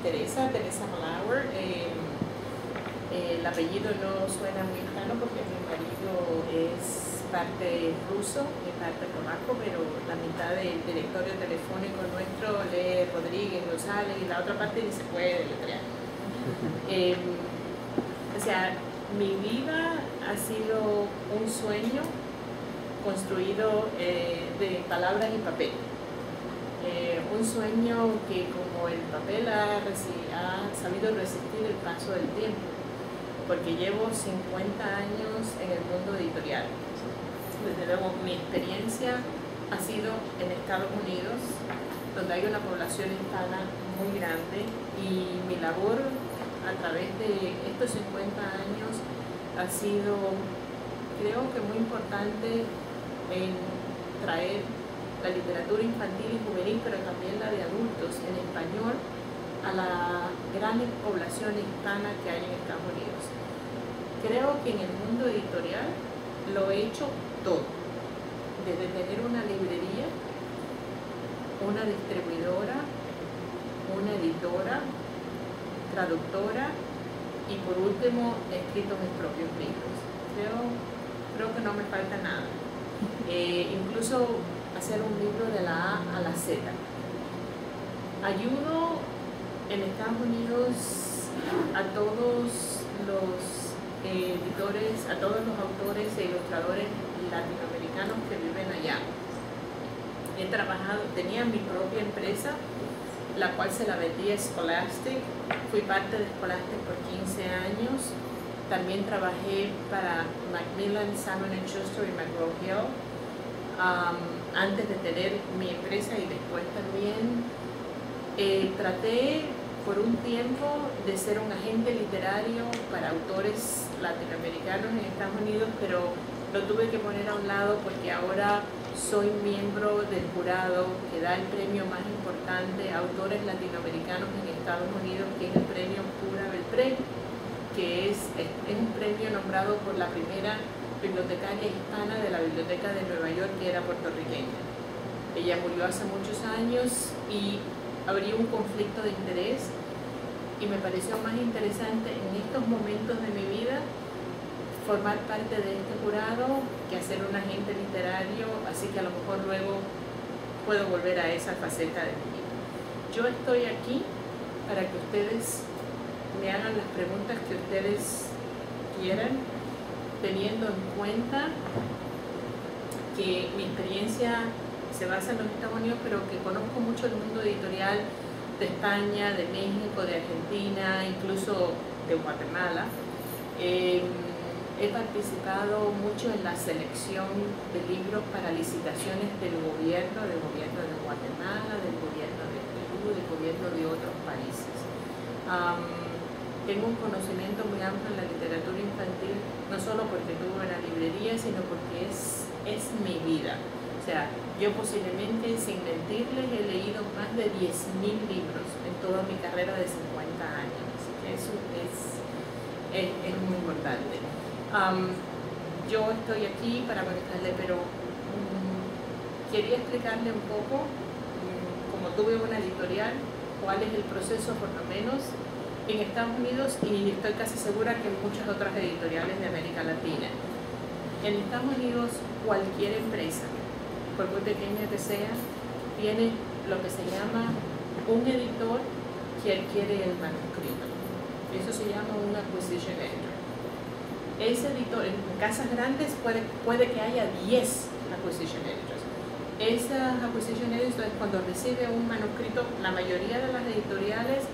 Teresa Malauer. El apellido no suena muy claro porque mi marido es parte ruso y parte polaco, pero la mitad del directorio telefónico nuestro lee Rodríguez González y la otra parte ni se puede deletrear. O sea, mi vida ha sido un sueño construido de palabras y papel. Un sueño que como el papel ha sabido resistir el paso del tiempo, porque llevo 50 años en el mundo editorial. Desde luego, mi experiencia ha sido en Estados Unidos, donde hay una población hispana muy grande, y mi labor a través de estos 50 años ha sido, creo que muy importante, en traer la literatura infantil y juvenil, pero también la de adultos en español, a la gran población hispana que hay en Estados Unidos. Creo que en el mundo editorial lo he hecho todo, desde tener una librería, una distribuidora, una editora, traductora y por último he escrito mis propios libros. Creo que no me falta nada. Incluso hacer un libro de la A a la Z. Ayudo en Estados Unidos a todos los editores, a todos los autores e ilustradores latinoamericanos que viven allá. He trabajado, tenía mi propia empresa, la cual se la vendí a Scholastic. Fui parte de Scholastic por 15 años. También trabajé para Macmillan, Salmon & Schuster y McGraw-Hill. Antes de tener mi empresa y después también traté por un tiempo de ser un agente literario para autores latinoamericanos en Estados Unidos, pero lo tuve que poner a un lado porque ahora soy miembro del jurado que da el premio más importante a autores latinoamericanos en Estados Unidos, que es el premio Pura Belpré, que es un premio nombrado por la primera bibliotecaria hispana de la Biblioteca de Nueva York, que era puertorriqueña. Ella murió hace muchos años y habría un conflicto de interés, y me pareció más interesante en estos momentos de mi vida formar parte de este jurado que hacer un agente literario, así que a lo mejor luego puedo volver a esa faceta de mi vida. Yo estoy aquí para que ustedes me hagan las preguntas que ustedes quieran, teniendo en cuenta que mi experiencia se basa en los Estados Unidos, pero que conozco mucho el mundo editorial de España, de México, de Argentina, incluso de Guatemala. He participado mucho en la selección de libros para licitaciones del gobierno de Guatemala, del gobierno de Perú, del gobierno de otros países. Tengo un conocimiento muy amplio en la literatura infantil, no solo porque tuve una librería, sino porque es mi vida. O sea, yo posiblemente, sin mentirles, he leído más de 10.000 libros en toda mi carrera de 50 años. Así que eso es muy importante. Yo estoy aquí para contestarle, pero quería explicarle un poco, como tuve una editorial, cuál es el proceso, por lo menos, en Estados Unidos, y estoy casi segura que en muchas otras editoriales de América Latina. En Estados Unidos, cualquier empresa, por muy pequeña que sea, tiene lo que se llama un editor que adquiere el manuscrito. Eso se llama un acquisition editor. Ese editor, en casas grandes puede que haya 10 acquisition editors. Esas acquisition editors, cuando recibe un manuscrito, la mayoría de las editoriales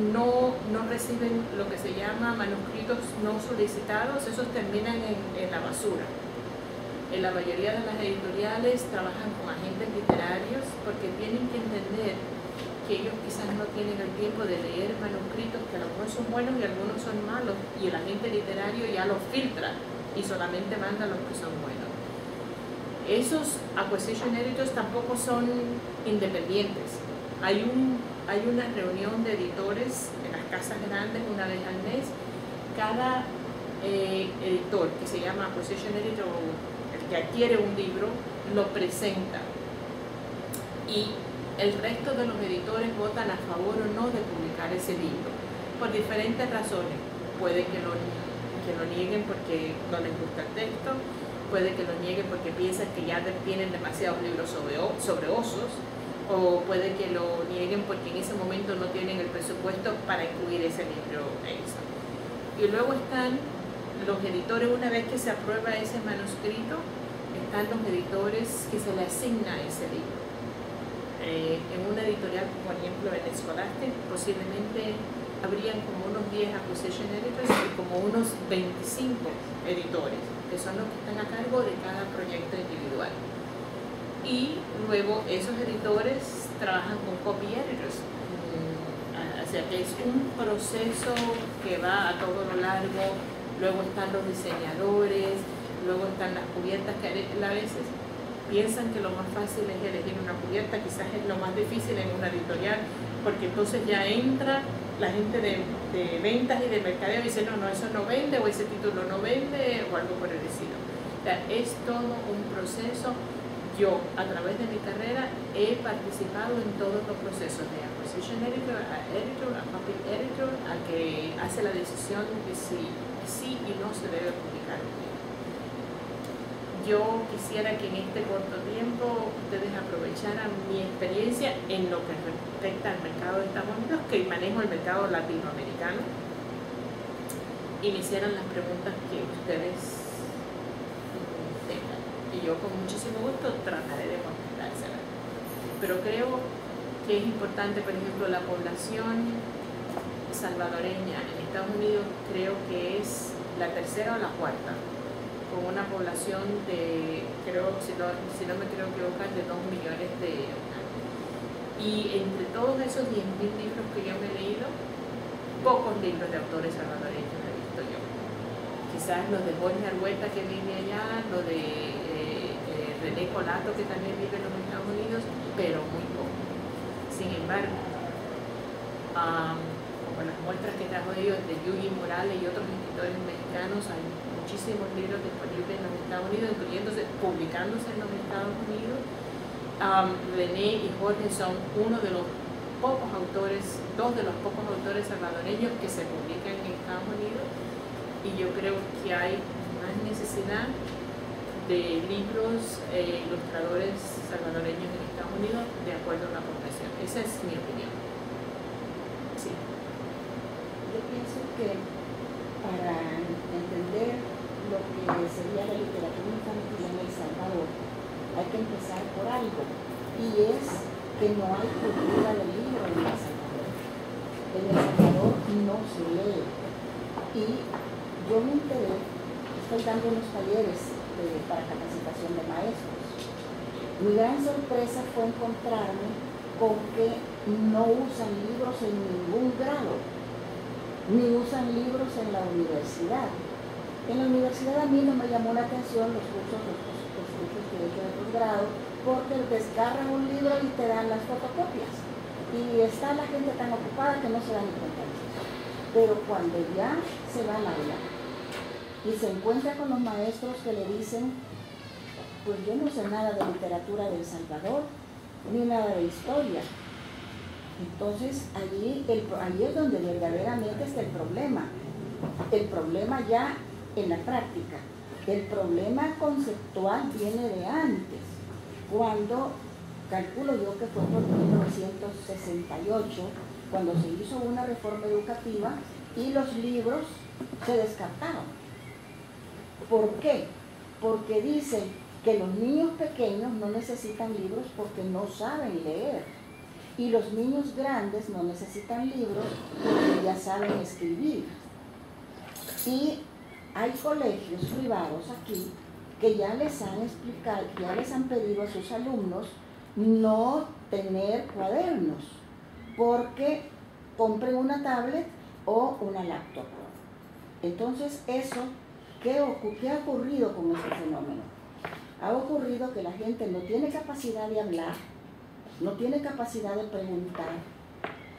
no reciben lo que se llama manuscritos no solicitados, esos terminan en la basura. En la mayoría de las editoriales trabajan con agentes literarios porque tienen que entender que ellos quizás no tienen el tiempo de leer manuscritos que a lo mejor son buenos y algunos son malos, y el agente literario ya los filtra y solamente manda los que son buenos. Esos acquisition editors tampoco son independientes. Hay una reunión de editores en las casas grandes una vez al mes. Cada editor, que se llama acquisition editor, el que adquiere un libro, lo presenta. Y el resto de los editores votan a favor o no de publicar ese libro, por diferentes razones. Puede que lo nieguen porque no les gusta el texto, puede que lo nieguen porque piensan que ya tienen demasiados libros sobre osos, o puede que lo nieguen porque en ese momento no tienen el presupuesto para incluir ese libro extra. Y luego están los editores, una vez que se aprueba ese manuscrito, están los editores que se le asigna ese libro. En una editorial, por ejemplo en Scholastic, posiblemente habrían como unos 10 acquisition editors y como unos 25 editores, que son los que están a cargo de cada proyecto individual. Y luego esos editores trabajan con copy editors, o sea que es un proceso que va a todo lo largo. Luego están los diseñadores, luego están las cubiertas, que a veces piensan que lo más fácil es elegir una cubierta, quizás es lo más difícil en una editorial, porque entonces ya entra la gente de ventas y de mercadeo y dice, no, eso no vende, o ese título no vende, o algo por el estilo. O sea, es todo un proceso. Yo, a través de mi carrera, he participado en todos los procesos de acquisition editor, a copy editor, a que hace la decisión de si sí y no se debe publicar un libro. Yo quisiera que en este corto tiempo ustedes aprovecharan mi experiencia en lo que respecta al mercado de Estados Unidos, que manejo el mercado latinoamericano, y me hicieran las preguntas que ustedes tengan. Y yo con muchísimo gusto trataré de contestárselas. Pero creo que es importante, por ejemplo, la población salvadoreña en Estados Unidos creo que es la tercera o la cuarta, con una población de, creo, si no me quiero equivocar, de 2 millones de habitantes. Y entre todos esos 10.000 libros que yo me he leído, pocos libros de autores salvadoreños he visto yo. Quizás los de Jorge Argueta, que vive allá, los de René Colato, que también vive en los Estados Unidos, pero muy poco. Sin embargo, como las muestras que trajo ellos de Yuyi Morales y otros escritores mexicanos, hay muchísimos libros disponibles en los Estados Unidos, publicándose en los Estados Unidos. René y Jorge son dos de los pocos autores salvadoreños que se publican en Estados Unidos, y yo creo que hay más necesidad de libros ilustradores salvadoreños en Estados Unidos de acuerdo a la población. Esa es mi opinión. Sí. Yo pienso que para entender lo que sería la literatura infantil en El Salvador, hay que empezar por algo, y es que no hay cultura del libro en El Salvador. En El Salvador no se lee. Y yo me enteré, estoy dando unos talleres para capacitación de maestros. Mi gran sorpresa fue encontrarme con que no usan libros en ningún grado, ni usan libros en la universidad. En la universidad a mí no me llamó la atención los cursos que he hecho de posgrado, porque descargan un libro y te dan las fotocopias. Y está la gente tan ocupada que no se da ni cuenta de eso. Pero cuando ya se va al aula y se encuentra con los maestros que le dicen, pues yo no sé nada de literatura de El Salvador, ni nada de historia. Entonces allí es donde verdaderamente está el problema. El problema ya en la práctica. El problema conceptual viene de antes, cuando, calculo yo que fue por 1968, cuando se hizo una reforma educativa y los libros se descartaron. ¿Por qué? Porque dicen que los niños pequeños no necesitan libros porque no saben leer, y los niños grandes no necesitan libros porque ya saben escribir. Y hay colegios privados aquí que ya les han explicado, ya les han pedido a sus alumnos no tener cuadernos, porque compren una tablet o una laptop. Entonces eso, ¿qué ha ocurrido con este fenómeno? Ha ocurrido que la gente no tiene capacidad de hablar, no tiene capacidad de preguntar,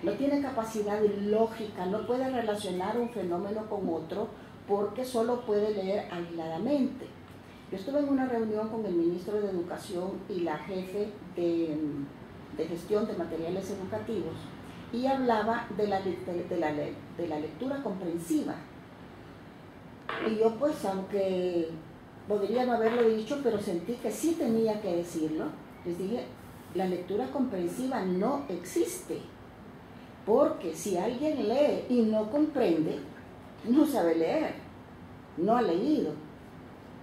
no tiene capacidad de lógica, no puede relacionar un fenómeno con otro porque solo puede leer aisladamente. Yo estuve en una reunión con el ministro de Educación y la jefe de de gestión de materiales educativos y hablaba de la lectura comprensiva. Y yo pues, aunque podría no haberlo dicho, pero sentí que sí tenía que decirlo, les dije, la lectura comprensiva no existe, porque si alguien lee y no comprende, no sabe leer, no ha leído,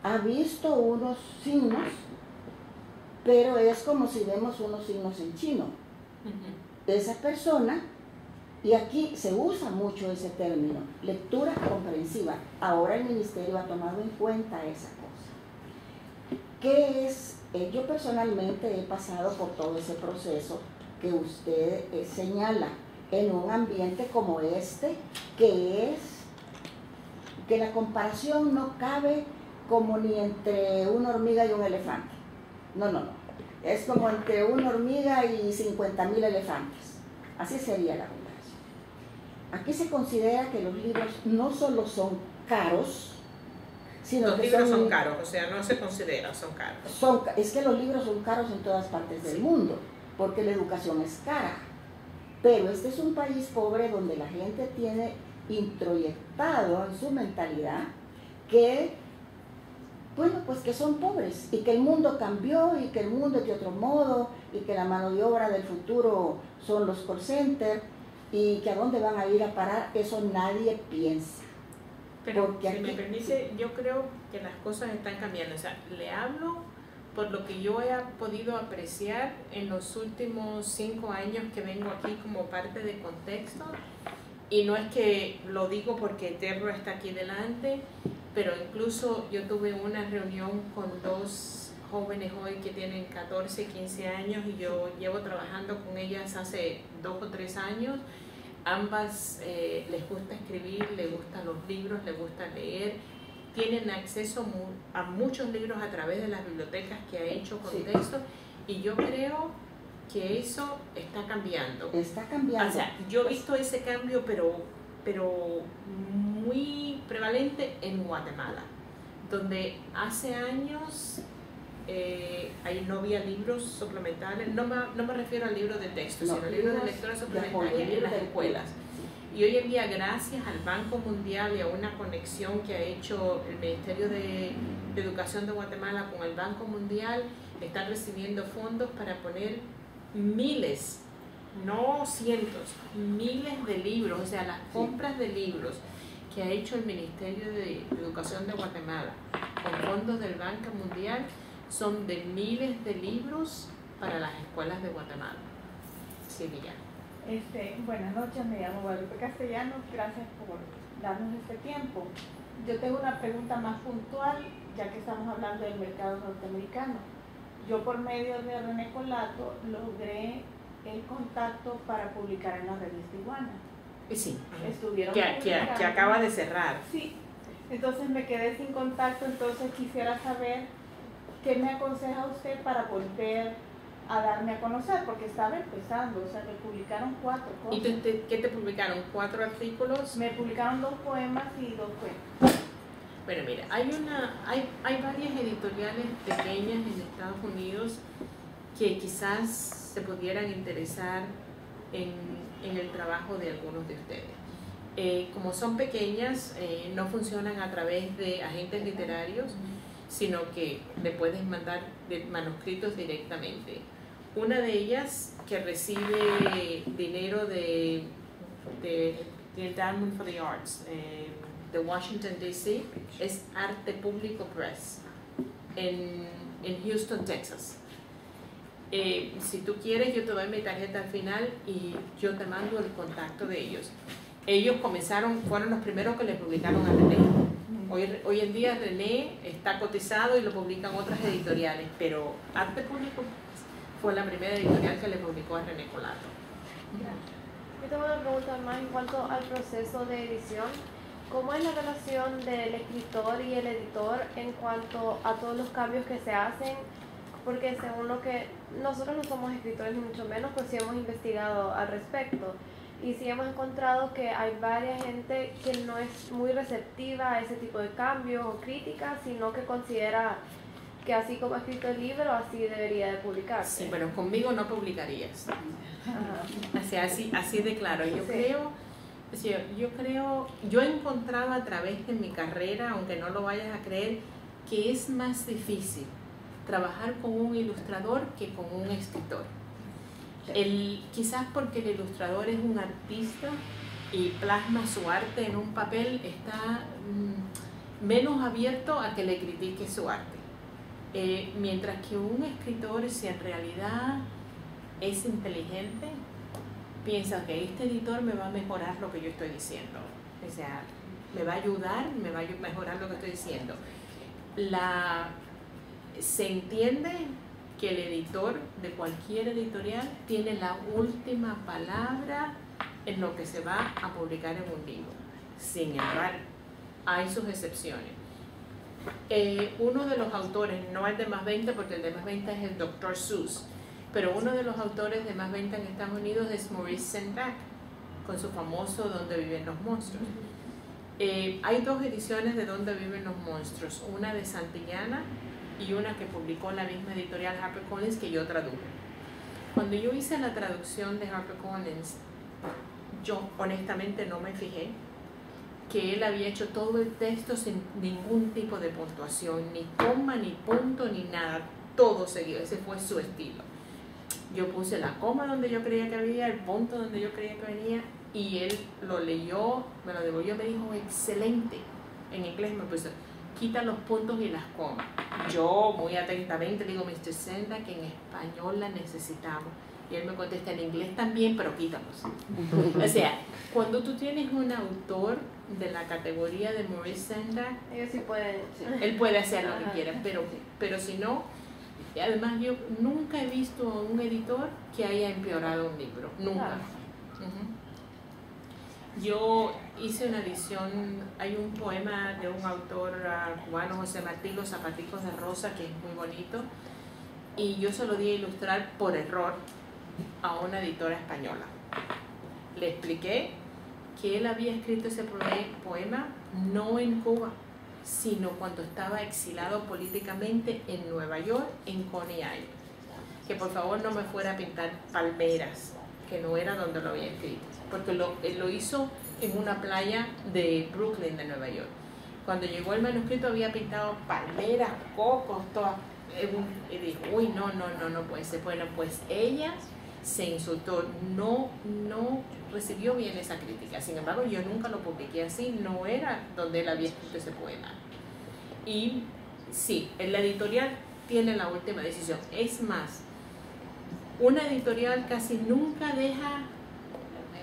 ha visto unos signos, pero es como si vemos unos signos en chino. Esa persona, y aquí se usa mucho ese término, lectura comprensiva. Ahora el ministerio ha tomado en cuenta esa cosa. ¿Qué es? Yo personalmente he pasado por todo ese proceso que usted señala en un ambiente como este, que la comparación no cabe como ni entre una hormiga y un elefante. No, no, no. Es como entre una hormiga y 50.000 elefantes. Así sería la comparación. Aquí se considera que los libros no solo son caros, sino los que libros son caros, o sea, no se considera, son caros. Es que los libros son caros en todas partes del mundo, porque la educación es cara. Pero este es un país pobre donde la gente tiene introyectado en su mentalidad que, bueno, pues que son pobres y que el mundo cambió y que el mundo es de otro modo y que la mano de obra del futuro son los call centers y que a dónde van a ir a parar, eso nadie piensa. Pero porque si aquí, me permite, yo creo que las cosas están cambiando. O sea, le hablo por lo que yo he podido apreciar en los últimos 5 años que vengo aquí como parte de contexto. Y no es que lo digo porque Terro está aquí delante, pero incluso yo tuve una reunión con 2 jóvenes hoy que tienen 14, 15 años y yo llevo trabajando con ellas hace 2 o 3 años. Ambas les gusta escribir, les gustan los libros, les gusta leer, tienen acceso a muchos libros a través de las bibliotecas que ha hecho Contexto, sí. Y yo creo que eso está cambiando. Está cambiando. O sea, yo he visto ese cambio, pero muy prevalente en Guatemala, donde hace años no había libros suplementales, no me refiero al libro de texto, sino al libro de lectura suplementaria en las escuelas. Y hoy en día, gracias al Banco Mundial y a una conexión que ha hecho el Ministerio de Educación de Guatemala con el Banco Mundial, están recibiendo fondos para poner miles, no cientos, miles de libros, o sea, las compras de libros que ha hecho el Ministerio de Educación de Guatemala con fondos del Banco Mundial son de miles de libros para las escuelas de Guatemala. Silvia. Buenas noches, me llamo Guadalupe Castellanos, gracias por darnos este tiempo. Yo tengo una pregunta más puntual, ya que estamos hablando del mercado norteamericano. Yo por medio de René Colato logré el contacto para publicar en la revista Iguana. Sí, estuvieron que acaba de cerrar. Sí, entonces me quedé sin contacto, entonces quisiera saber qué me aconseja usted para volver a darme a conocer, porque estaba empezando, o sea, me publicaron 4 cosas. ¿Y qué te publicaron? ¿4 artículos? Me publicaron 2 poemas y 2 cuentos. Bueno, mira, hay varias editoriales pequeñas en Estados Unidos que quizás se pudieran interesar en el trabajo de algunos de ustedes. Como son pequeñas, no funcionan a través de agentes literarios, sino que le puedes mandar manuscritos directamente. Una de ellas, que recibe dinero de Endowment for the Arts de Washington, D.C., es Arte Público Press en Houston, Texas. Si tú quieres, yo te doy mi tarjeta al final y yo te mando el contacto de ellos. Ellos fueron los primeros que le publicaron a René. Hoy en día René está cotizado y lo publican otras editoriales, pero Arte Público fue la primera editorial que le publicó a René Colato. Yo tengo una pregunta más en cuanto al proceso de edición. ¿Cómo es la relación del escritor y el editor en cuanto a todos los cambios que se hacen? Porque según lo que nosotros no somos escritores ni mucho menos, pues sí hemos investigado al respecto. Y sí hemos encontrado que hay varias gente que no es muy receptiva a ese tipo de cambios o críticas, sino que considera que así como ha escrito el libro, así debería de publicarse. Sí, pero conmigo no publicarías. Ajá. O sea, así de claro. Yo Sí. creo, o sea, yo he encontrado a través de mi carrera, aunque no lo vayas a creer, que es más difícil trabajar con un ilustrador que con un escritor. Quizás porque el ilustrador es un artista y plasma su arte en un papel, está menos abierto a que le critique su arte. Mientras que un escritor, si en realidad es inteligente, piensa que este editor me va a mejorar lo que yo estoy diciendo. O sea, me va a ayudar, me va a mejorar lo que estoy diciendo. Se entiende que el editor de cualquier editorial tiene la última palabra en lo que se va a publicar en un libro. Sin embargo, hay sus excepciones. Uno de los autores, no el de Más 20, porque el de Más 20 es el Dr. Seuss, pero uno de los autores de Más 20 en Estados Unidos es Maurice Sendak, con su famoso Donde viven los monstruos. Hay dos ediciones de Donde viven los monstruos, una de Santillana y una que publicó la misma editorial HarperCollins que yo traduje. Cuando yo hice la traducción de HarperCollins, yo honestamente no me fijé que él había hecho todo el texto sin ningún tipo de puntuación, ni coma, ni punto, ni nada, todo seguido, ese fue su estilo. Yo puse la coma donde yo creía que había, el punto donde yo creía que venía, y él lo leyó, me lo devolvió, me dijo excelente. En inglés me puso, quita los puntos y las comas. Yo muy atentamente le digo, Mr. Senda, que en español la necesitamos. Y él me contesta en inglés también, pero quítalos. O sea, cuando tú tienes un autor de la categoría de Maurice Sendak, Ellos sí pueden. él puede hacer lo que Ajá. quiera, pero si no, además yo nunca he visto a un editor que haya empeorado un libro, nunca. Claro. Yo hice una edición, hay un poema de un autor cubano, José Martí, Los zapaticos de rosa, que es muy bonito, y yo se lo di a ilustrar por error a una editora española. Le expliqué que él había escrito ese poema no en Cuba, sino cuando estaba exilado políticamente en Nueva York, en Coney Island. Que por favor no me fuera a pintar palmeras, que no era donde lo había escrito, porque él lo hizo en una playa de Brooklyn, de Nueva York. Cuando llegó el manuscrito había pintado palmeras, cocos, todas. Y dijo, uy, no puede ser. Bueno, pues ella se insultó, no recibió bien esa crítica. Sin embargo, yo nunca lo publiqué así, no era donde él había escrito ese poema. Y sí, la editorial tiene la última decisión. Es más, una editorial casi nunca deja,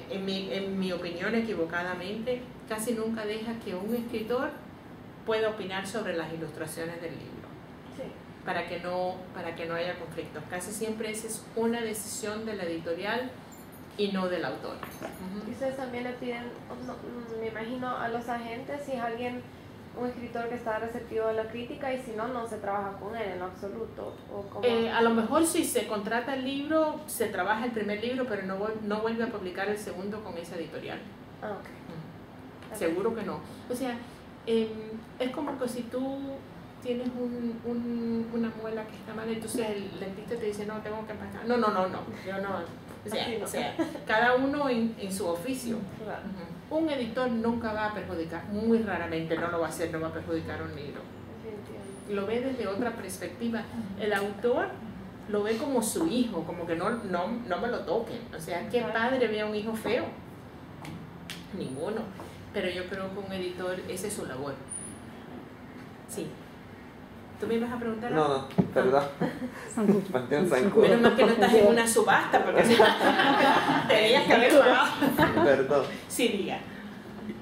en mi opinión equivocadamente, casi nunca deja que un escritor pueda opinar sobre las ilustraciones del libro. Sí. Para que no haya conflictos. Casi siempre esa es una decisión de la editorial y no del autor. Y ustedes también le piden, me imagino, a los agentes, si es alguien, un escritor que está receptivo a la crítica, y si no, no se trabaja con él en lo absoluto. ¿O cómo? A lo mejor si se contrata el libro, se trabaja el primer libro, pero no vuelve a publicar el segundo con esa editorial. Ah, ok. Seguro que no. O sea, es como que si tú tienes una muela que está mal, entonces el dentista te dice, no, tengo que pasar. No, yo no. O sea, cada uno en su oficio. Claro. Un editor nunca va a perjudicar, muy raramente no lo va a hacer, no va a perjudicar un libro. Definitivamente. Lo ve desde otra perspectiva. El autor lo ve como su hijo, como que no me lo toquen. O sea, ¿qué padre ve a un hijo feo? Ninguno. Pero yo creo que un editor, esa es su labor. Sí. ¿Tú me ibas a preguntar algo? No, perdón. Mantén zancudo. Menos mal que no estás en una subasta, porque si tenías que haber pagado. Perdón. Sí, diga.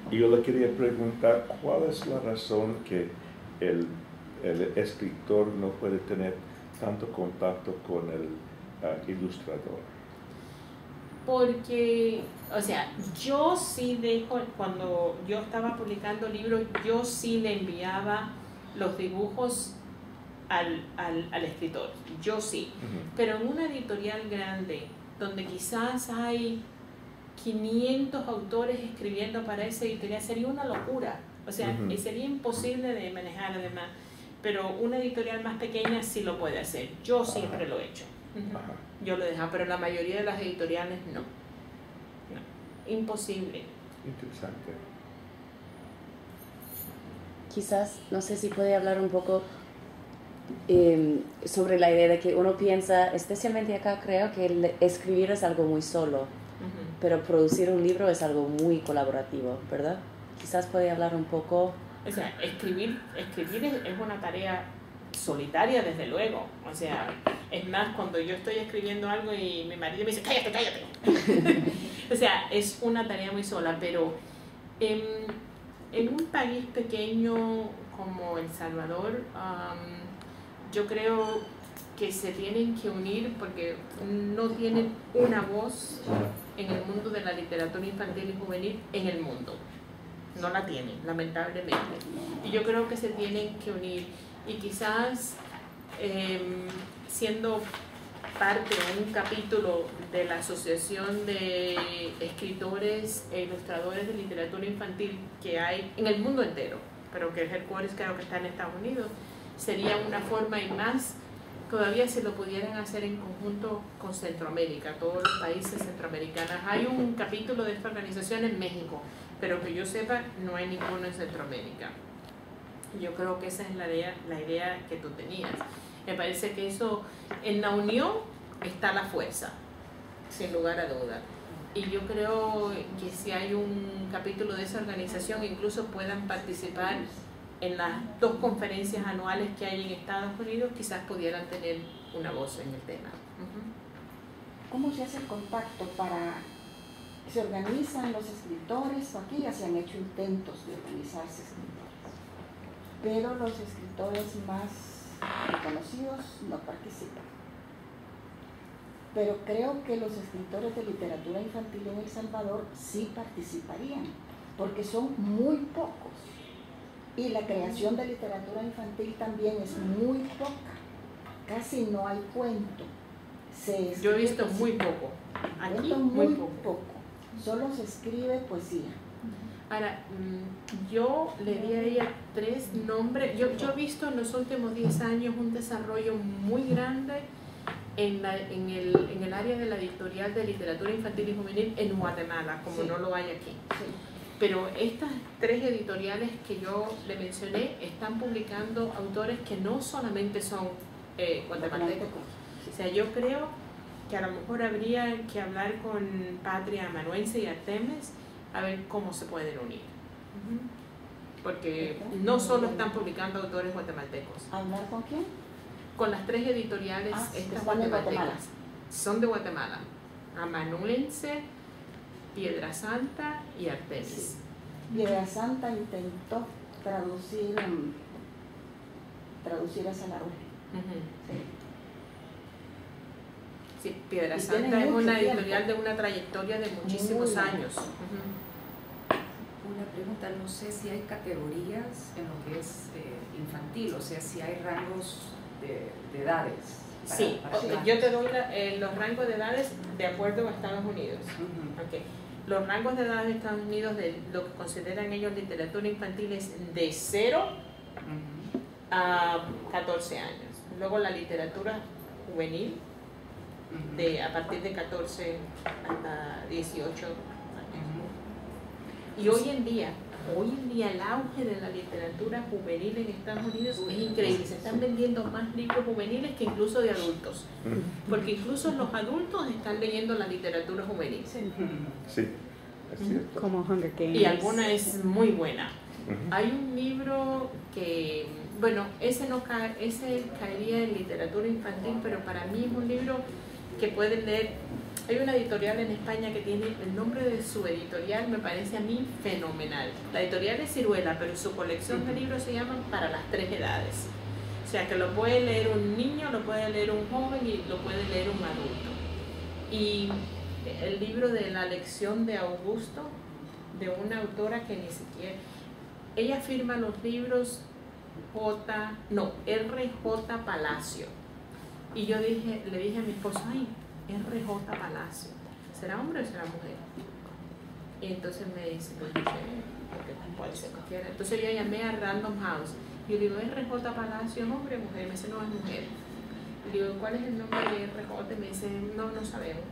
Yo le quería preguntar, ¿cuál es la razón que el escritor no puede tener tanto contacto con el ilustrador? Porque, o sea, yo sí dejo, cuando yo estaba publicando libros, yo sí le enviaba los dibujos al escritor, yo sí. Pero en una editorial grande, donde quizás hay 500 autores escribiendo para esa editorial, sería una locura. O sea, sería imposible de manejar. Además, pero una editorial más pequeña sí lo puede hacer. Yo siempre lo he hecho. Ajá. Yo lo he dejado, pero la mayoría de las editoriales no. No, imposible. Interesante. Quizás, no sé si puede hablar un poco sobre la idea de que uno piensa, especialmente acá creo que escribir es algo muy solo, pero producir un libro es algo muy colaborativo, ¿verdad? Quizás puede hablar un poco. O sea, escribir es una tarea solitaria, desde luego. O sea, es más, cuando yo estoy escribiendo algo y mi marido me dice, cállate, cállate. O sea, es una tarea muy sola, pero en un país pequeño como El Salvador, yo creo que se tienen que unir porque no tienen una voz en el mundo de la literatura infantil y juvenil en el mundo. No la tienen, lamentablemente. Y yo creo que se tienen que unir. Y quizás siendo parte de un capítulo de la Asociación de Escritores e Ilustradores de Literatura Infantil que hay en el mundo entero, pero que el headquarters creo que está en Estados Unidos, sería una forma, y más todavía si lo pudieran hacer en conjunto con Centroamérica, todos los países centroamericanos. Hay un capítulo de esta organización en México, pero que yo sepa no hay ninguno en Centroamérica. Yo creo que esa es la idea que tú tenías. Me parece que eso, en la unión está la fuerza, sin lugar a duda. Y yo creo que si hay un capítulo de esa organización, incluso puedan participar en las 2 conferencias anuales que hay en Estados Unidos, quizás pudieran tener una voz en el tema. ¿Cómo se hace el contacto para... ¿Se organizan los escritores? Aquí ya se han hecho intentos de organizarse escritores, pero los escritores más reconocidos no participan. Pero creo que los escritores de literatura infantil en El Salvador sí participarían, porque son muy pocos. Y la creación de literatura infantil también es muy poca. Casi no hay cuento. Yo he visto muy poco. Aquí muy poco. Solo se escribe poesía. Ahora, yo le di a ella 3 nombres. Yo he visto en los últimos 10 años un desarrollo muy grande en el área de la editorial de literatura infantil y juvenil en Guatemala, como no lo hay aquí. Sí. Pero estas 3 editoriales que yo le mencioné están publicando autores que no solamente son guatemaltecos. O sea, yo creo que a lo mejor habría que hablar con Patria Amanuense y Artemis a ver cómo se pueden unir. Porque no solo están publicando autores guatemaltecos. ¿Hablar con quién? Con las 3 editoriales estas guatemaltecas. Son de Guatemala. Amanuense, Piedra Santa y Artemis. Sí. Piedra Santa intentó traducir a Salaúl. Sí, Piedra Santa es una editorial de una trayectoria de muchísimos años. Una pregunta, no sé si hay categorías en lo que es infantil, o sea, si hay rangos de edades. Sí, yo te doy los rangos de edades de acuerdo a Estados Unidos. Okay. Los rangos de edades de Estados Unidos, de lo que consideran ellos literatura infantil, es de 0 a 14 años. Luego la literatura juvenil, a partir de 14 hasta 18 años. Y hoy en día el auge de la literatura juvenil en Estados Unidos es increíble. Se están vendiendo más libros juveniles que incluso de adultos. Porque incluso los adultos están leyendo la literatura juvenil. Sí, es cierto. Como Hunger Games. Y alguna es muy buena. Hay un libro que, bueno, ese caería en literatura infantil, pero para mí es un libro que pueden leer. Hay una editorial en España que tiene el nombre de su editorial, me parece a mí fenomenal. La editorial es Ciruela, pero su colección de libros se llaman Para las 3 edades. O sea que lo puede leer un niño, lo puede leer un joven y lo puede leer un adulto. Y el libro de La lección de Augusto, de una autora que ni siquiera... Ella firma los libros R.J. Palacio. Y yo le dije a mi esposo, ay, R.J. Palacio, ¿será hombre o será mujer? Y entonces me dice, pues no sé, porque puede ser cualquiera. Entonces yo llamé a Random House Yo le digo, RJ Palacio, ¿hombre o mujer? Me dice, no, es mujer. Le digo, ¿cuál es el nombre de RJ? Me dice, no, no sabemos.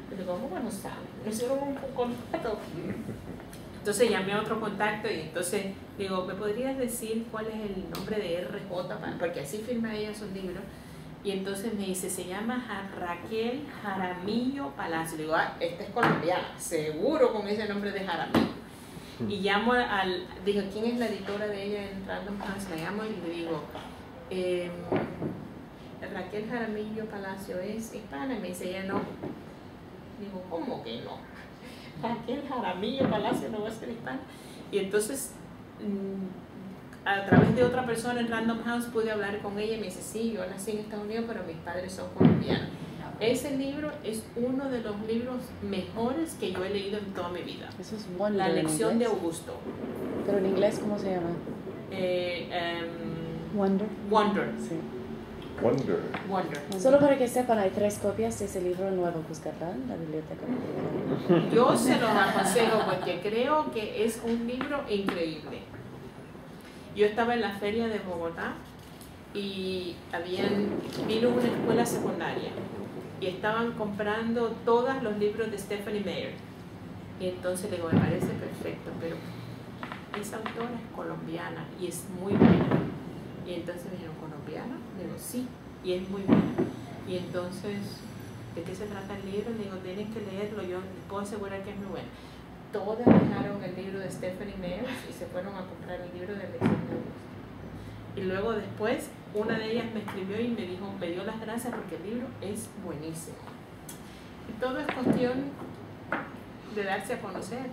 Le digo, ¿cómo no saben? Me hicieron un contacto. Entonces llamé a otro contacto y entonces digo, ¿me podrías decir cuál es el nombre de RJ? Porque así firma ella su libro. Y entonces me dice, se llama Raquel Jaramillo Palacio. Le digo, esta es colombiana, seguro con ese nombre de Jaramillo. Y llamo digo, ¿quién es la editora de ella en Random House? La llamo y le digo, Raquel Jaramillo Palacio es hispana. Y me dice, ella no. Digo, ¿cómo que no? Raquel Jaramillo Palacio no va a ser hispana. Y entonces, a través de otra persona en Random House pude hablar con ella y me dice, sí, yo nací en Estados Unidos, pero mis padres son colombianos. Ese libro es uno de los libros mejores que yo he leído en toda mi vida. Eso es Wonder. La lección de Augusto. Pero en inglés, ¿cómo se llama? Wonder. Wonder. Sí. Wonder. Wonder. Solo para que sepan, hay 3 copias de ese libro en Nueva Cuscatlán, la biblioteca. Yo se los aconsejo porque creo que es un libro increíble. Yo estaba en la feria de Bogotá y vino una escuela secundaria y estaban comprando todos los libros de Stephanie Meyer. Y entonces le digo, me parece perfecto, pero esa autora es colombiana y es muy buena. Y entonces me dijeron, ¿colombiana? Le digo, sí, y es muy buena. Y entonces, ¿de qué se trata el libro? Le digo, tienen que leerlo, yo les puedo asegurar que es muy bueno. Todas dejaron el libro de Stephanie Meyer y se fueron a comprar el libro de Lección de Augusto. Y luego después, una de ellas me escribió y me dijo, me dio las gracias porque el libro es buenísimo. Y todo es cuestión de darse a conocer.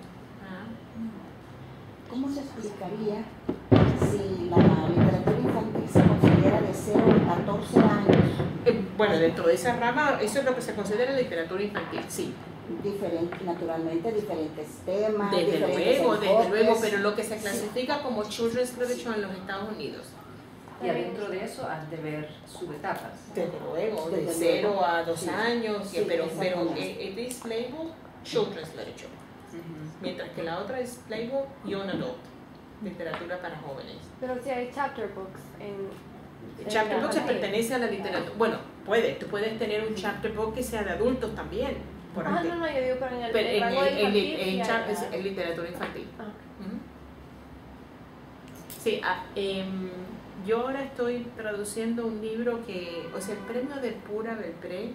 ¿Cómo se explicaría si la literatura infantil se considera de 0 a 14 años? Bueno, dentro de esa rama, eso es lo que se considera literatura infantil, sí. Naturalmente, diferentes temas. Desde diferentes luego, enfoques. pero lo que se clasifica como children's literature en los Estados Unidos. Y adentro de eso han de ver subetapas. Desde luego, de Desde 0 luego. a 2 Sí. años, Sí, pero exactamente. it is labeled children's literature, mientras que la otra es labeled young adult, literatura para jóvenes. Pero si hay chapter books en Chapter books infantil. pertenece a la literatura. Bueno, tú puedes tener un chapter book que sea de adultos también. Por Ah, aquí. no, yo digo, pero en el Pero rango de infantil sí en literatura infantil. Ah, Ujú. Sí, yo ahora estoy traduciendo un libro que, o sea, el premio de Pura Belpré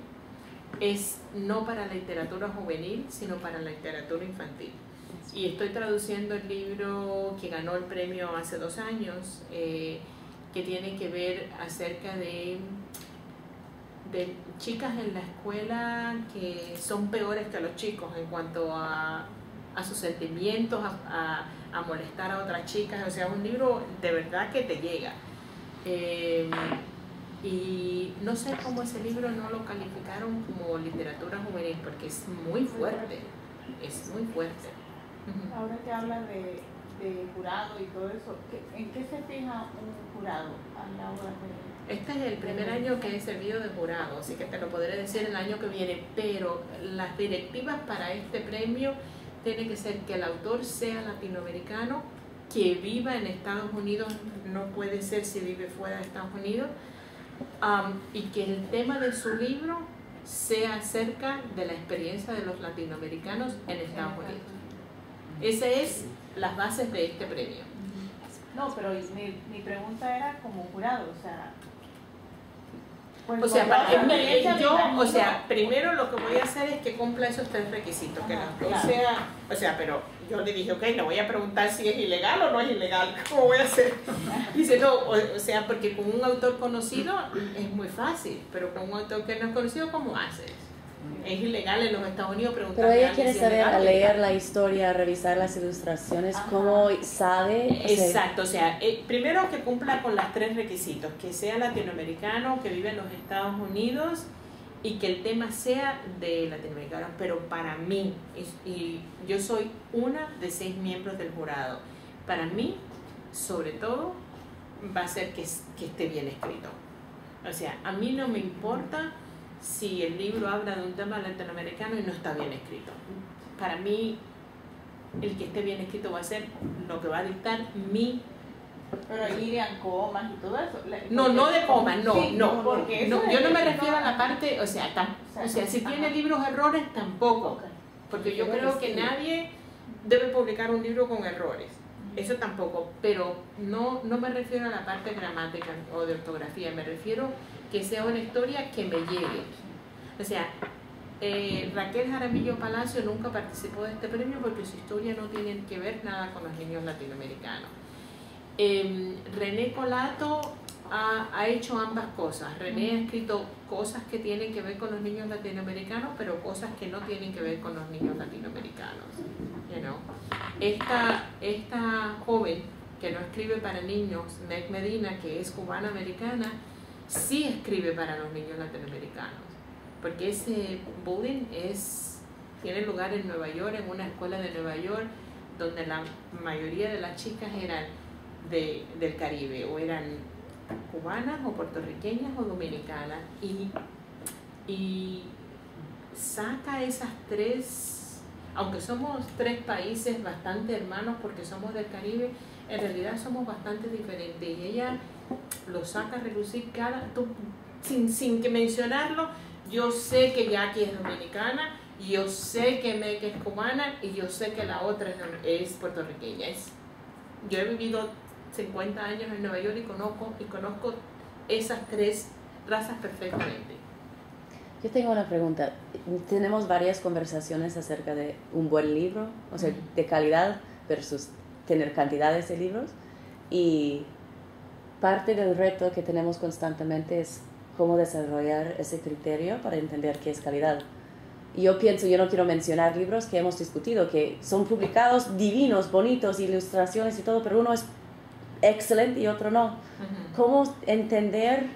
es no para la literatura juvenil, sino para la literatura infantil. Y estoy traduciendo el libro que ganó el premio hace 2 años, que tiene que ver acerca de chicas en la escuela que son peores que los chicos en cuanto a sus sentimientos, a molestar a otras chicas. O sea, un libro de verdad que te llega. Y no sé cómo ese libro no lo calificaron como literatura juvenil, porque es muy fuerte, es muy fuerte. Ujú. Ahora que hablan de jurado y todo eso, ¿en qué se fija un jurado a la hora de...? Este es el primer año que he servido de jurado, así que te lo podré decir el año que viene, pero las directivas para este premio tiene que ser que el autor sea latinoamericano, que viva en Estados Unidos, no puede ser si vive fuera de Estados Unidos, y que el tema de su libro sea acerca de la experiencia de los latinoamericanos en Estados Unidos. Esas es las bases de este premio. No, pero mi pregunta era como jurado, o sea... pues, O sea, con toda esa experiencia, me imagino- primero lo que voy a hacer es que cumpla esos 3 requisitos, que el Ajá, autor claro. sea, o sea, pero yo le dije, ok, no voy a preguntar si es ilegal o no es ilegal, ¿cómo voy a hacer? Dice, no, o sea, porque con un autor conocido es muy fácil, pero con un autor que no es conocido, ¿cómo haces? Es ilegal en los Estados Unidos Pero preguntarle a ella alguien quiere si es saber, legal o al ilegal. leer la historia, a revisar las ilustraciones, Ajá. cómo sabe. O sea, Exacto, o sea, primero que cumpla con los 3 requisitos, que sea latinoamericano, que vive en los Estados Unidos y que el tema sea de latinoamericanos, pero para mí, y yo soy una de 6 miembros del jurado, para mí, sobre todo, va a ser que esté bien escrito. O sea, a mí no me importa si el libro habla de un tema latinoamericano y no está bien escrito. Para mí, el que esté bien escrito va a ser lo que va a dictar mi Pero irían comas y todo eso. No de comas, no, Sí, no. porque No, eso yo es- no me refiero a la parte, o sea, si tiene libros errores, tampoco. Ok. Porque yo Debe creo que decirlo. nadie debe publicar un libro con errores. Eso tampoco, pero no me refiero a la parte gramática o de ortografía, me refiero que sea una historia que me llegue. O sea, Raquel Jaramillo Palacio nunca participó de este premio porque su historia no tiene que ver nada con los niños latinoamericanos. René Colato ha hecho ambas cosas. René ha escrito cosas que tienen que ver con los niños latinoamericanos, pero cosas que no tienen que ver con los niños latinoamericanos. You know? Esta joven que no escribe para niños, Meg Medina, que es cubana-americana, sí escribe para los niños latinoamericanos, porque ese bullying tiene lugar en Nueva York, en una escuela de Nueva York, donde la mayoría de las chicas eran del Caribe, o eran cubanas, o puertorriqueñas, o dominicanas, y saca esas tres, aunque somos tres países bastante hermanos porque somos del Caribe, en realidad somos bastante diferentes, y ella lo saca a relucir sin que mencionarlo. Yo sé que Jackie es dominicana, y yo sé que Meg es cubana, y yo sé que la otra es puertorriqueña. Yo he vivido 50 años en Nueva York y conozco esas tres razas perfectamente. Yo tengo una pregunta. Tenemos varias conversaciones acerca de un buen libro, o sea, de calidad versus tener cantidades de libros, y parte del reto que tenemos constantemente es cómo desarrollar ese criterio para entender qué es calidad. Y yo pienso, yo no quiero mencionar libros que hemos discutido, que son publicados divinos, bonitos, ilustraciones y todo, pero uno es excelente y otro no. ¿Cómo entender?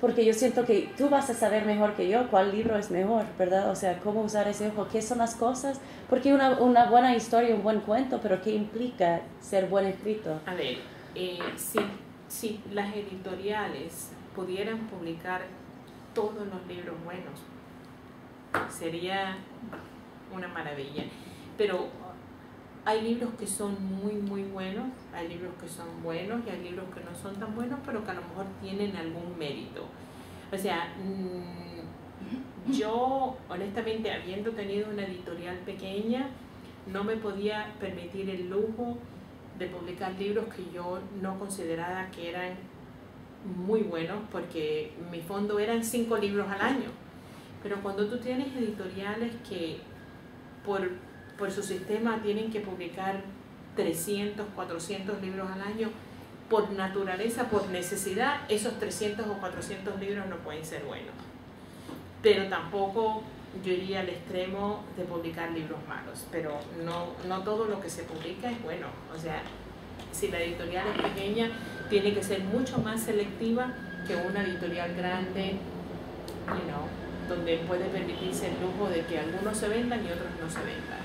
Porque yo siento que tú vas a saber mejor que yo cuál libro es mejor, ¿verdad? O sea, cómo usar ese ojo, qué son las cosas, porque una buena historia, un buen cuento, pero ¿qué implica ser buen escrito? A ver, si las editoriales pudieran publicar todos los libros buenos, sería una maravilla. Pero hay libros que son muy, muy buenos, hay libros que son buenos y hay libros que no son tan buenos, pero que a lo mejor tienen algún mérito. O sea, yo, honestamente, habiendo tenido una editorial pequeña, no me podía permitir el lujo de publicar libros que yo no consideraba que eran muy buenos, porque mi fondo eran 5 libros al año. Pero cuando tú tienes editoriales que por su sistema tienen que publicar 300, 400 libros al año, por naturaleza, por necesidad, esos 300 o 400 libros no pueden ser buenos. Pero tampoco yo iría al extremo de publicar libros malos, pero no todo lo que se publica es bueno. O sea, si la editorial es pequeña, tiene que ser mucho más selectiva que una editorial grande, donde puede permitirse el lujo de que algunos se vendan y otros no se vendan.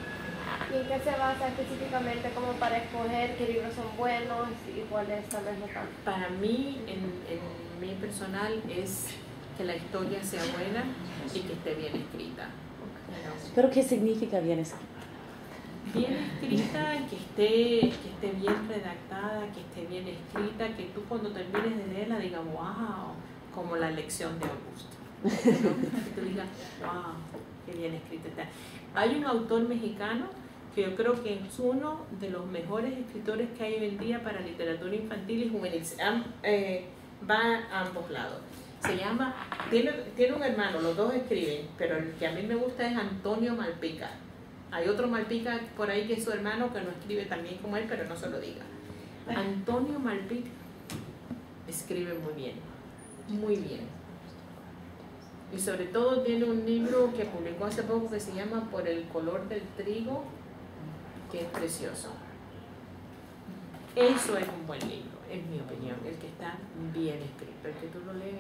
¿Y en qué se basa específicamente como para escoger qué libros son buenos y cuáles tal vez no tanto? Para mí, en mi personal, es que la historia sea buena y que esté bien escrita. ¿Pero qué significa bien escrita? Bien escrita, que esté bien redactada, que esté bien escrita, que tú cuando termines de leerla digas, wow, como la lección de Augusto. Que tú digas, wow, qué bien escrita está. Hay un autor mexicano que yo creo que es uno de los mejores escritores que hay hoy en día para literatura infantil y juvenil. Va a ambos lados. Tiene un hermano, los dos escriben, pero el que a mí me gusta es Antonio Malpica. Hay otro Malpica por ahí que es su hermano que no escribe tan bien como él, pero no se lo diga. Antonio Malpica escribe muy bien, muy bien. Y sobre todo tiene un libro que publicó hace poco que se llama Por el color del trigo, que es precioso. Eso es un buen libro, en mi opinión, el que está bien escrito, el que tú lo lees.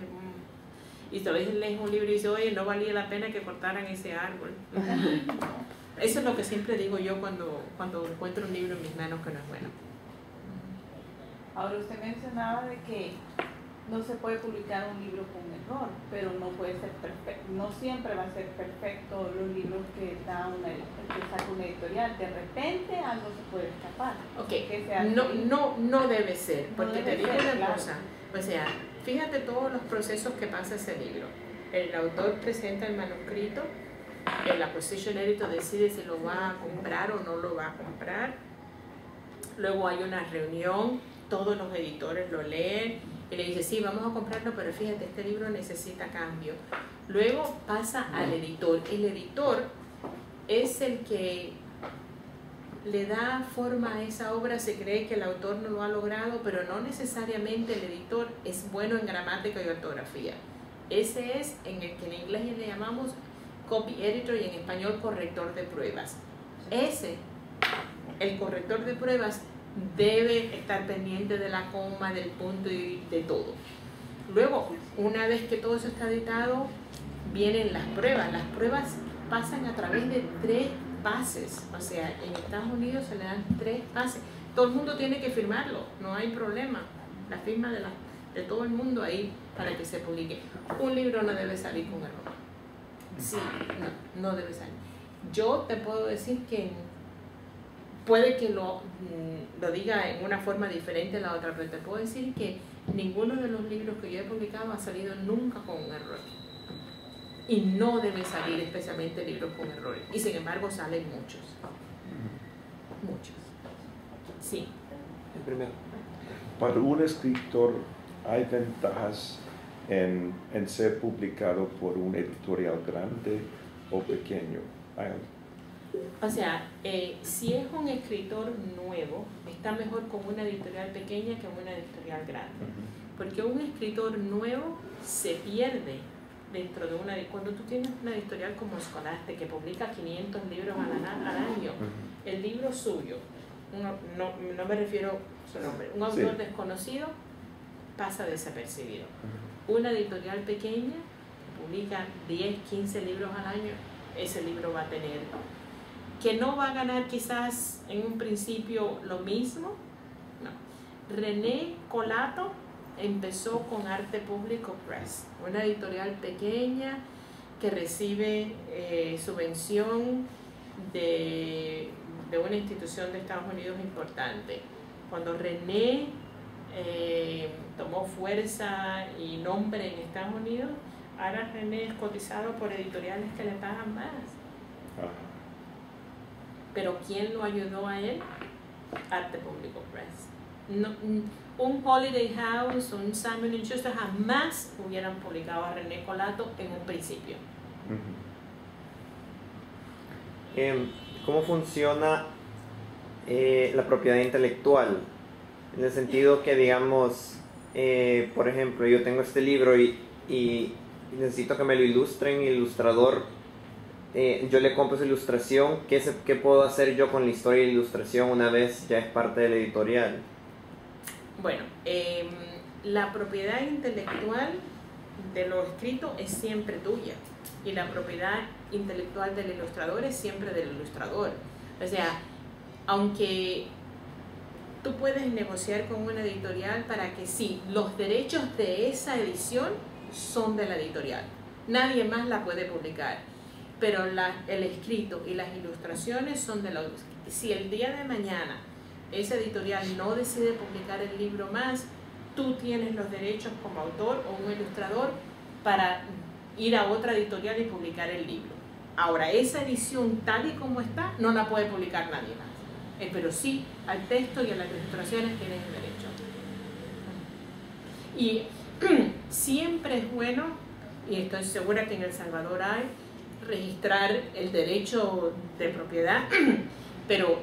Y a veces lees un libro y dices, oye, no valía la pena que cortaran ese árbol. Eso es lo que siempre digo yo cuando encuentro un libro en mis manos que no es bueno. Ahora usted mencionaba de que no se puede publicar un libro con error, pero no puede ser perfecto, no siempre va a ser perfecto los libros que saca una editorial. De repente algo se puede escapar. No debe ser, porque No te debe digo ser, una claro. cosa, o sea, fíjate todos los procesos que pasa ese libro. El autor presenta el manuscrito, el acquisition editor decide si lo va a comprar o no lo va a comprar. Luego hay una reunión, todos los editores lo leen y le dicen, sí, vamos a comprarlo, pero fíjate, este libro necesita cambio. Luego pasa al editor. El editor es el que le da forma a esa obra, se cree que el autor no lo ha logrado, pero no necesariamente el editor es bueno en gramática y ortografía. Ese es en el que en inglés le llamamos copy editor y en español corrector de pruebas. El corrector de pruebas debe estar pendiente de la coma, del punto y de todo. Luego, una vez que todo eso está editado, vienen las pruebas. Las pruebas pasan a través de 3 pases. O sea, en Estados Unidos se le dan 3 pases. Todo el mundo tiene que firmarlo, no hay problema. La firma de todo el mundo ahí para que se publique. Un libro no debe salir con error. Sí, no debe salir. Yo te puedo decir que puede que lo diga en una forma diferente a la otra, pero te puedo decir que ninguno de los libros que yo he publicado ha salido nunca con un error. Y no debe salir especialmente libros con errores. Y sin embargo salen muchos. Muchos. Sí. El primero. Para un escritor, ¿hay ventajas en ser publicado por un editorial grande o pequeño? O sea, si es un escritor nuevo, está mejor con una editorial pequeña que una editorial grande. Porque un escritor nuevo se pierde dentro de cuando tú tienes una editorial como Scholastic que publica 500 libros al año, el libro suyo, no me refiero a su nombre, un autor desconocido pasa desapercibido. Una editorial pequeña que publica 10, 15 libros al año, ese libro va a tener, que no va a ganar quizás en un principio lo mismo, no. René Colato empezó con Arte Público Press, una editorial pequeña que recibe subvención de una institución de Estados Unidos importante. Cuando René tomó fuerza y nombre en Estados Unidos, ahora René es cotizado por editoriales que le pagan más. Pero ¿quién lo ayudó a él? Arte Público Press. No, un Holiday House, un Simon & Schuster jamás hubieran publicado a René Colato en un principio. ¿Cómo funciona la propiedad intelectual? En el sentido que, digamos, por ejemplo, yo tengo este libro y necesito que me lo ilustren, el ilustrador, yo le compro esa ilustración, ¿qué puedo hacer yo con la historia y la ilustración una vez ya es parte de la editorial? Bueno, la propiedad intelectual de lo escrito es siempre tuya y la propiedad intelectual del ilustrador es siempre del ilustrador. O sea, aunque tú puedes negociar con una editorial para que sí, los derechos de esa edición son de la editorial, nadie más la puede publicar, pero el escrito y las ilustraciones son de la editorial. Si el día de mañana esa editorial no decide publicar el libro más, tú tienes los derechos como autor o un ilustrador para ir a otra editorial y publicar el libro. Ahora, esa edición tal y como está, no la puede publicar nadie más. Pero sí, al texto y a las ilustraciones tienes el derecho. Y siempre es bueno, y estoy segura que en El Salvador hay, registrar el derecho de propiedad, pero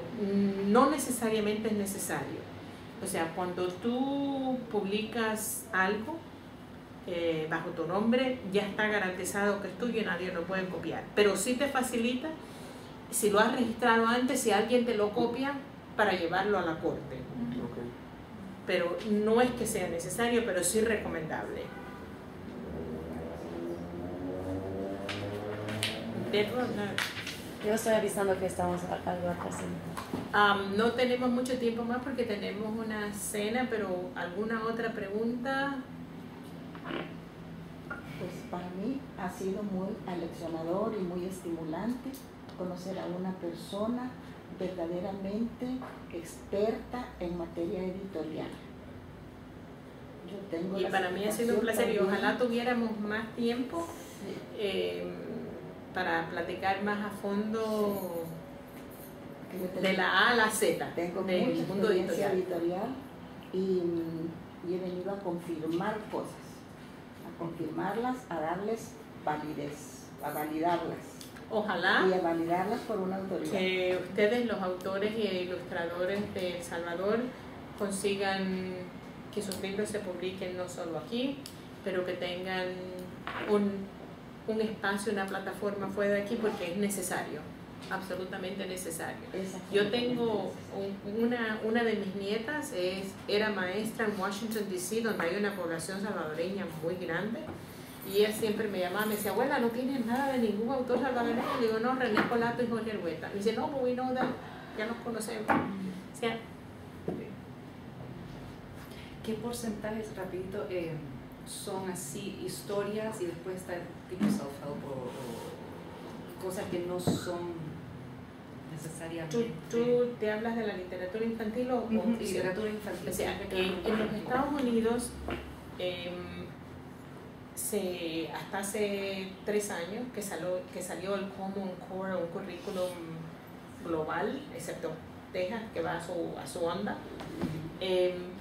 no necesariamente es necesario. O sea, cuando tú publicas algo bajo tu nombre, ya está garantizado que es tuyo y nadie lo puede copiar. Pero sí te facilita, si lo has registrado antes, si alguien te lo copia, para llevarlo a la corte. Pero no es que sea necesario, pero sí recomendable. Yo estoy avisando que estamos algo atrasados. No tenemos mucho tiempo más porque tenemos una cena, pero ¿alguna otra pregunta? ha sido muy aleccionador y muy estimulante conocer a una persona verdaderamente experta en materia editorial. Yo tengo Y para mí ha sido un placer, y ojalá tuviéramos más tiempo para platicar más a fondo de la A a la Z tengo del mucha mundo experiencia editorial. y he venido a confirmar cosas, a confirmarlas, a darles validez, a validarlas. Ojalá Y a validarlas por una autoridad. que ustedes, los autores y ilustradores de El Salvador, consigan que sus libros se publiquen no solo aquí, pero que tengan un espacio, una plataforma fuera de aquí, porque es necesario, absolutamente necesario. Yo tengo una de mis nietas, era maestra en Washington, D.C., donde hay una población salvadoreña muy grande, y ella siempre me llamaba, me decía, abuela, ¿no tienes nada de ningún autor salvadoreño? Le digo, no, René Colato y Jorge Argueta. Me dice, no, but we know that, ya nos conocemos. O sea, ¿qué porcentajes, rapidito, son así historias y después está tipo self-help o cosas que no son necesariamente? ¿Tú te hablas de la literatura infantil o literatura infantil? O sea, en los Estados Unidos, hasta hace 3 años que salió el Common Core, un currículum global, excepto Texas, que va a su onda. En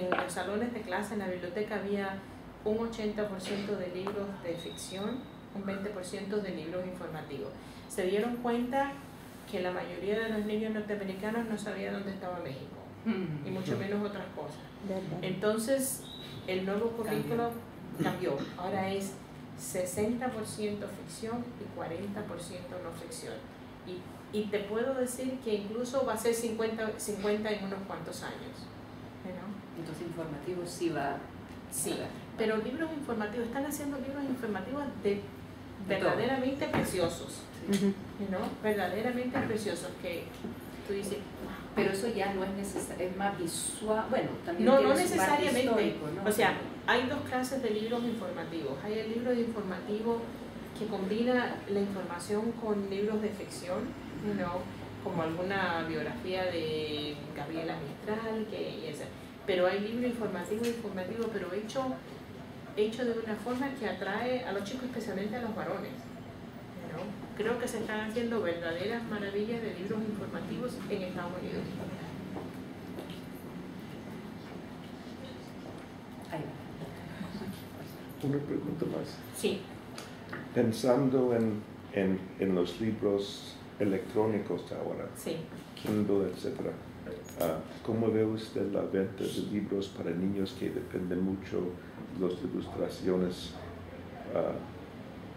los salones de clase, en la biblioteca, había un 80% de libros de ficción, un 20% de libros informativos. Se dieron cuenta que la mayoría de los niños norteamericanos no sabía dónde estaba México, y mucho menos otras cosas. Entonces, el nuevo currículo cambió. Ahora es 60% ficción y 40% no ficción. Y te puedo decir que incluso va a ser 50 en unos cuantos años. ¿No? Entonces, informativo sí va. Sí, pero libros informativos, están haciendo libros informativos verdaderamente preciosos. ¿No? Verdaderamente preciosos, que tú dices, pero eso ya no es necesario, es más visual, bueno, también no necesariamente, histórico, ¿no? O sea, hay 2 clases de libros informativos. Hay el libro informativo que combina la información con libros de ficción, ¿no? Como alguna biografía de Gabriela Mistral, pero hay libro informativo, pero hecho de una forma que atrae a los chicos, especialmente a los varones. Creo que se están haciendo verdaderas maravillas de libros informativos en Estados Unidos. Una pregunta más. Sí. Pensando en los libros electrónicos ahora, sí. Kindle, etc., ¿cómo ve usted la venta de libros para niños que dependen mucho de las ilustraciones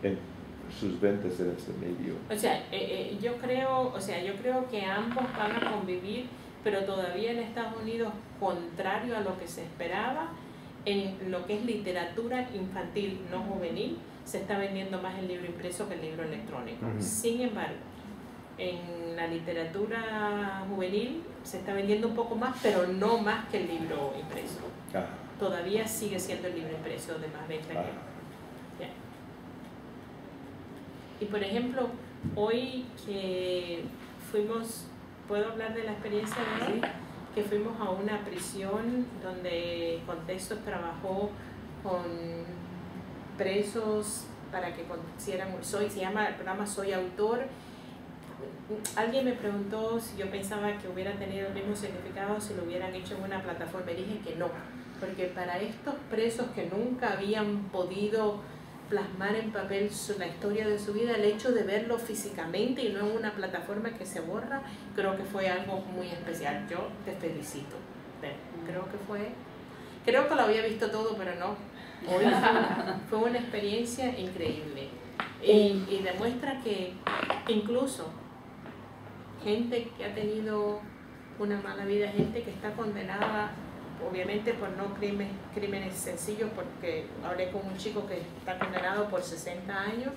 en sus ventas en este medio? O sea, yo creo que ambos van a convivir, pero todavía en Estados Unidos, contrario a lo que se esperaba, en lo que es literatura infantil, no juvenil, se está vendiendo más el libro impreso que el libro electrónico. Sin embargo, en la literatura juvenil se está vendiendo un poco más, pero no más que el libro impreso. Todavía sigue siendo el libro impreso de más venta que... Y por ejemplo, hoy que fuimos, ¿puedo hablar de la experiencia de hoy? Que fuimos a una prisión donde Contextos trabajó con presos para que hicieran, se llama el programa Soy Autor. Alguien me preguntó si yo pensaba que hubiera tenido el mismo significado si lo hubieran hecho en una plataforma, y dije que no, porque para estos presos que nunca habían podido plasmar en papel la historia de su vida, el hecho de verlo físicamente y no en una plataforma que se borra, creo que fue algo muy especial. Yo te felicito. Creo que lo había visto todo, pero no. Hoy fue una experiencia increíble. Y demuestra que incluso gente que ha tenido una mala vida, gente que está condenada, obviamente por no crímenes sencillos, porque hablé con un chico que está condenado por 60 años,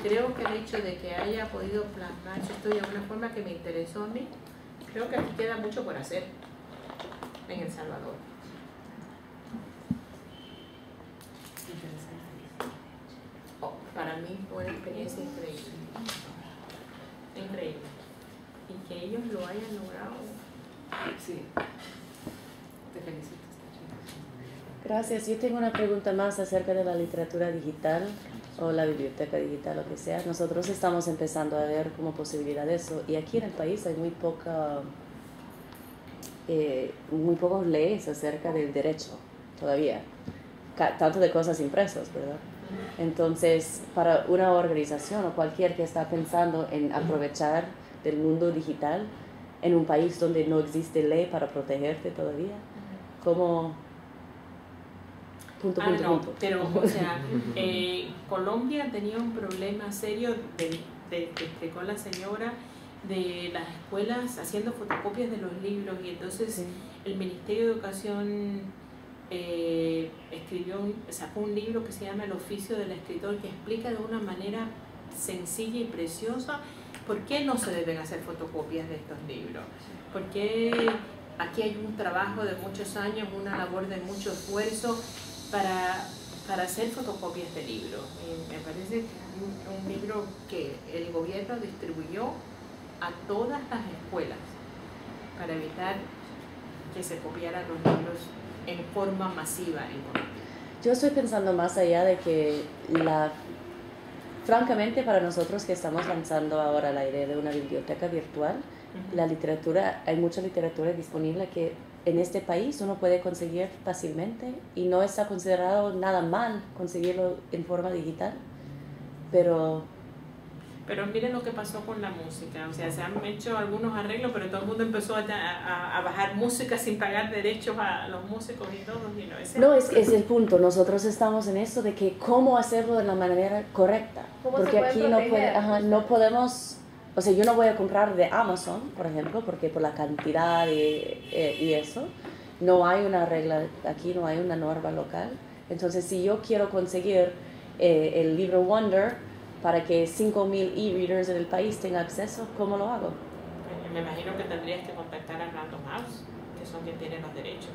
creo que el hecho de que haya podido plasmar su historia de una forma que me interesó a mí, creo que aquí queda mucho por hacer en El Salvador. mí fue una experiencia increíble. Increíble. Y que ellos lo hayan logrado. Sí, te felicito. Gracias. Yo tengo una pregunta más acerca de la literatura digital o la biblioteca digital, lo que sea. Nosotros estamos empezando a ver como posibilidad de eso y aquí en el país hay muy pocas leyes acerca del derecho todavía, tanto de cosas impresas, ¿verdad? Entonces, para una organización o cualquier que está pensando en aprovechar del mundo digital en un país donde no existe ley para protegerte todavía, ¿cómo? Punto. Pero, o sea, Colombia tenía un problema serio que explicó la señora de las escuelas haciendo fotocopias de los libros y entonces Sí. el Ministerio de Educación sacó un libro que se llama El oficio del escritor que explica de una manera sencilla y preciosa por qué no se deben hacer fotocopias de estos libros, porque aquí hay un trabajo de muchos años, una labor de mucho esfuerzo para hacer fotocopias de libros. Me parece que un libro que el gobierno distribuyó a todas las escuelas para evitar que se copiaran los libros en forma masiva en Colombia. Yo estoy pensando más allá de que francamente para nosotros que estamos lanzando ahora la idea de una biblioteca virtual, la literatura, hay mucha literatura disponible que en este país uno puede conseguir fácilmente y no está considerado nada mal conseguirlo en forma digital, pero miren lo que pasó con la música, o sea, se han hecho algunos arreglos, pero todo el mundo empezó a bajar música sin pagar derechos a los músicos y todo, y no, es el punto. Nosotros estamos en esto de que cómo hacerlo de la manera correcta, porque aquí no podemos, o sea, yo no voy a comprar de Amazon, por ejemplo, porque por la cantidad y eso, no hay una regla aquí, no hay una norma local. Entonces, si yo quiero conseguir el libro Wonder para que 5,000 e-readers en el país tengan acceso, ¿cómo lo hago? Me imagino que tendrías que contactar a Random House, que son quienes tienen los derechos.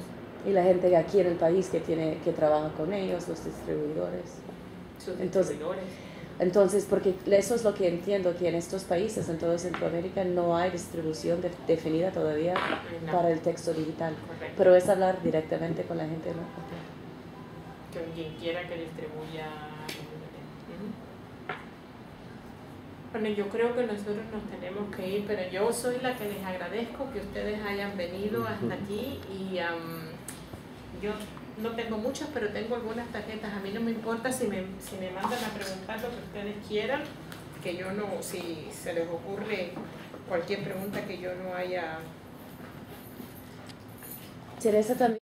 Y la gente aquí en el país que trabaja con ellos, los distribuidores. Sus distribuidores. Entonces, porque eso es lo que entiendo, que en estos países, en toda Centroamérica, no hay distribución definida todavía para el texto digital. Correcto. Pero es hablar directamente con la gente local. Con quien quiera que distribuya. Bueno, yo creo que nosotros nos tenemos que ir, pero yo soy la que les agradezco que ustedes hayan venido hasta aquí y yo no tengo muchas, pero tengo algunas tarjetas. A mí no me importa si me mandan a preguntar lo que ustedes quieran, que yo no, si se les ocurre cualquier pregunta que yo no haya. Teresa también.